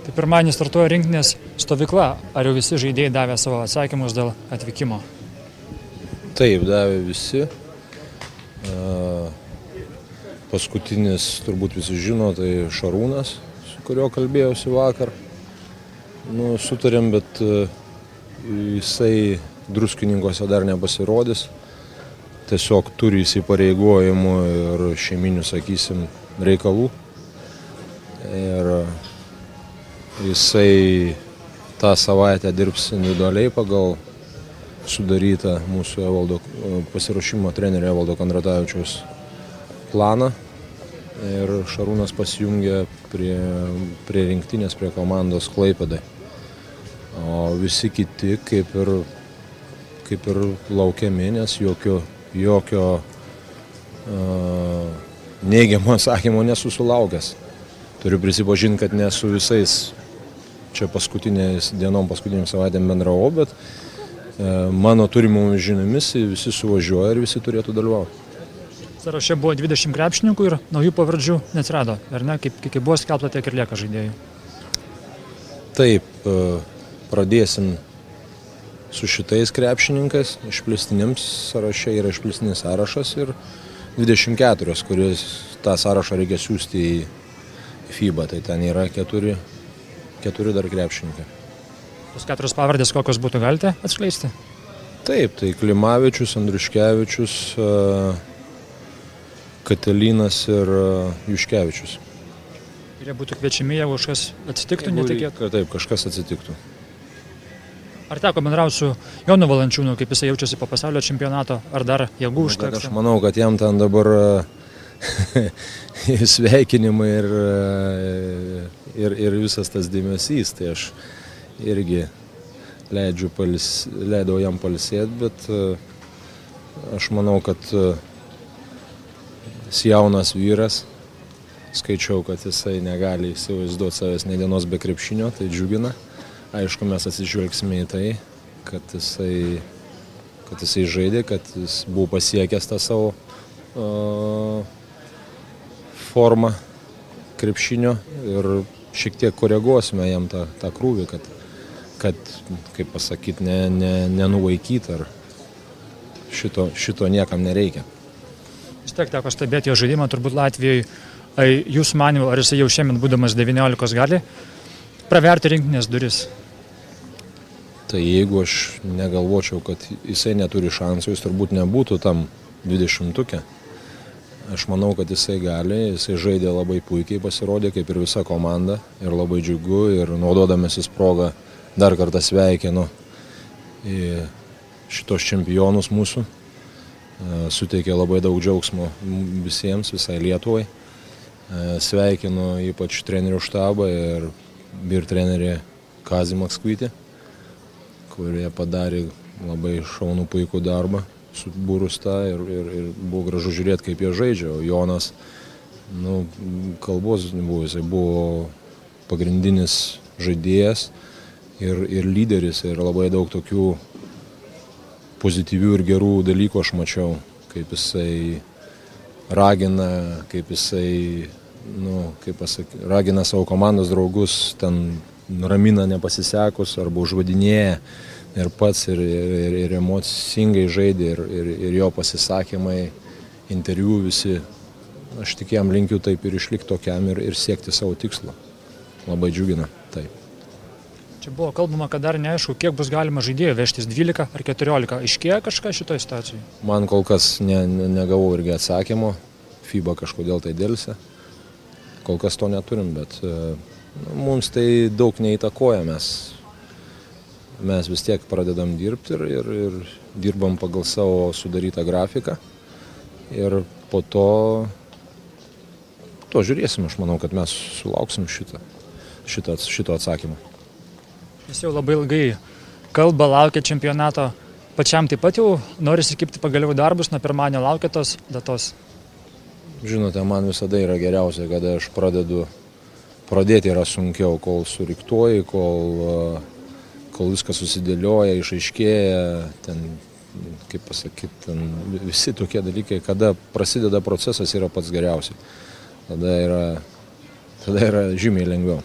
Tai pirmadienį startuoja rinktinės stovykla. Ar jau visi žaidėjai davė savo atsakymus dėl atvykimo? Taip, davė visi. Paskutinis, turbūt visi žino, tai Šarūnas, su kuriuo kalbėjausi vakar. Sutarėm, bet jisai Druskininkuose dar nepasirodys. Tiesiog turi įsipareigojimų ir šeiminių, sakysim, reikalų. Ir jisai tą savaitę dirbs individualiai pagal sudarytą mūsų pasiruošimo trenerio Evaldo Kondratavičiaus planą. Ir Šarūnas pasijungė prie rinktinės, prie komandos Klaipėdai. O visi kiti kaip ir laukiami, nes jokio neigiamo atsakymo nesusilaukęs. Turiu prisipažinti, kad ne su visais čia paskutiniam savaitėm bendravau, bet mano turimomis žiniomis visi suvažiuoja ir visi turėtų dalyvauti. Sąraše buvo 20 krepšininkų ir naujų pavardžių neatsirado, ar ne? Kaip buvo skelbta, tiek ir lieka žaidėjų. Taip, pradėsim su šitais krepšininkais. Išplėstiniam sąraše yra išplėstinis sąrašas ir 24, kuris tą sąrašą reikia siųsti į FIBA. Tai ten yra keturi dar krepšininkai. Tos 4 pavardės kokios būtų, galite atskleisti? Taip, tai Klimavičius, Andriuškevičius, Katelinas ir Juškevičius. Ir jie būtų kviečiami, jeigu kažkas atsitiktų netikėtai? Taip, kažkas atsitiktų. Ar teko bendrauti su Jonu Valančiūnu, kaip jisai jaučiasi po pasaulio čempionato, ar dar jėgų užteks? Aš manau, kad jam ten dabar sveikinimai ir visas tas dėmesys, tai aš irgi leidau jam pailsėti, bet aš manau, kad jis jaunas vyras, skaičiau, kad jisai negali įsivaizduoti savęs nei dienos be krepšinio, tai džiugina. Aišku, mes atsižvelgsime į tai, kad jisai žaidė, kad jis buvo pasiekęs tą savo formą krepšinio ir šiek tiek koreguosime jam tą krūvį, kad kaip pasakyti, nenuvaikyti, ar šito niekam nereikia. Vis tiek teko stebėti jo žaidimą, turbūt Latvijoje. Jūsų manymu, ar jisai jau šiemet būdamas 19 gali praverti rinktinės duris? Tai jeigu aš negalvočiau, kad jisai neturi šansų, jis turbūt nebūtų tam 20-tuke. Aš manau, kad jisai gali, jisai žaidė labai puikiai, pasirodė kaip ir visa komanda ir labai džiugu ir naudodamasis progą dar kartą sveikinu šitos čempionus mūsų. Suteikė labai daug džiaugsmo visiems, visai Lietuvai. Sveikinu ypač trenerių štabą ir trenerį Kazį Makskvytį, kurie padarė labai šaunų puikų darbą, subūrus tą ir buvo gražu žiūrėti, kaip jie žaidžia. O Jonas, kalbos nebuvo, jisai buvo pagrindinis žaidėjas ir lyderis ir labai daug tokių pozityvių ir gerų dalykų aš mačiau, kaip jisai ragina, kaip jisai, ragina savo komandos draugus, ten ramina nepasisekus arba užvadinėja ir pats ir emocingai žaidė ir jo pasisakymai, interviu visi. Aš tik jam linkiu taip ir išlikti tokiam ir siekti savo tikslo. Labai džiugina, taip. Čia buvo kalbama, kad dar neaišku, kiek bus galima žaidėjų vežtis, 12 ar 14. Aiškėja kažką šitoje situacijoje? Man kol kas negavau irgi atsakymo. FIBA kažkodėl tai dėlse. Kol kas to neturim, bet mums tai daug neįtakoja. Mes vis tiek pradedam dirbti ir dirbam pagal savo sudarytą grafiką. Ir po to žiūrėsim. Aš manau, kad mes sulauksim šito atsakymo. Jis jau labai ilgai kalba, laukia čempionato. Pačiam taip pat jau norisi kibti pagaliau darbus, nuo pirmadienio laukia tos datos. Žinote, man visada yra geriausia, kada aš pradėti yra sunkiau, kol suriktuoji, kol viskas susidėlioja, išaiškėja, ten, kaip pasakyti, ten visi tokie dalykai, kada prasideda procesas yra pats geriausias. Tada yra žymiai lengviau.